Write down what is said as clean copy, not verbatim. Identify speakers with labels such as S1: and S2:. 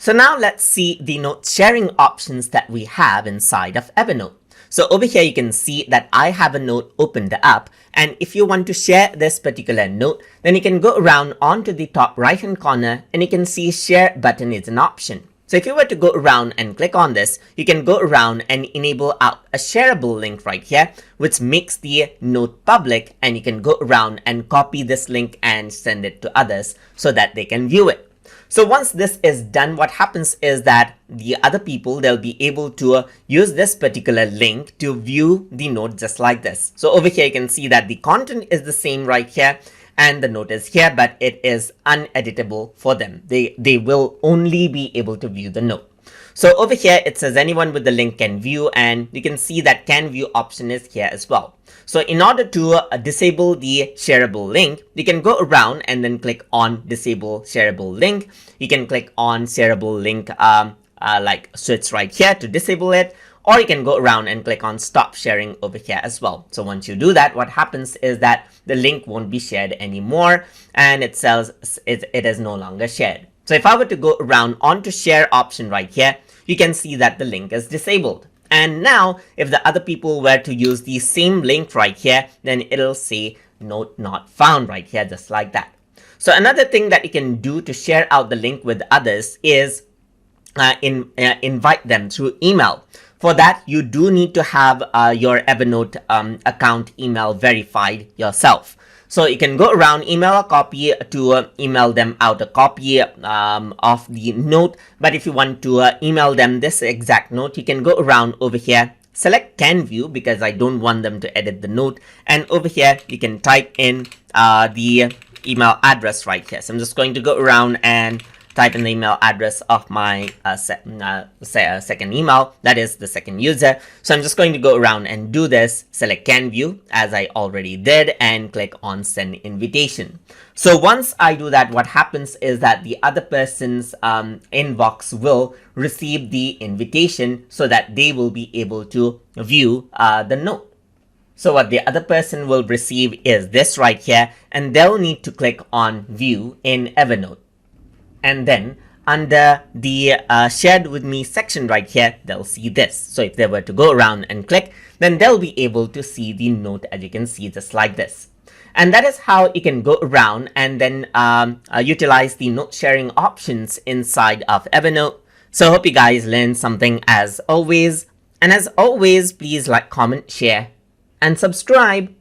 S1: So now let's see the note sharing options that we have inside of Evernote. So over here you can see that I have a note opened up, and if you want to share this particular note, then you can go around onto the top right hand corner and you can see share button is an option. So if you were to go around and click on this, you can go around and enable out a shareable link right here, which makes the note public, and you can go around and copy this link and send it to others so that they can view it. So once this is done, what happens is that the other people, they'll be able to use this particular link to view the note just like this. So over here, you can see that the content is the same right here and the note is here, but it is uneditable for them. They will only be able to view the note. So over here, it says anyone with the link can view, and you can see that can view option is here as well. So in order to disable the shareable link, you can go around and then click on disable shareable link. You can click on shareable link like switch right here to disable it, or you can go around and click on stop sharing over here as well. So once you do that, what happens is that the link won't be shared anymore, and it says it is no longer shared. So if I were to go around onto share option right here, you can see that the link is disabled. And now if the other people were to use the same link right here, then it'll say note not found right here, just like that. So another thing that you can do to share out the link with others is invite them through email. For that, you do need to have your Evernote account email verified yourself. So you can go around, email a copy to email them out a copy of the note. But if you want to email them this exact note, you can go around over here, select can view because I don't want them to edit the note. And over here, you can type in the email address right here. So I'm just going to go around and type in the email address of my second email, that is the second user. So I'm just going to go around and do this, select can view as I already did, and click on send invitation. So once I do that, what happens is that the other person's inbox will receive the invitation so that they will be able to view the note. So what the other person will receive is this right here, and they'll need to click on view in Evernote. And then under the shared with me section right here, they'll see this. So if they were to go around and click, then they'll be able to see the note, as you can see, just like this. And that is how you can go around and then utilize the note sharing options inside of Evernote. So I hope you guys learned something as always. And as always, please like, comment, share, and subscribe.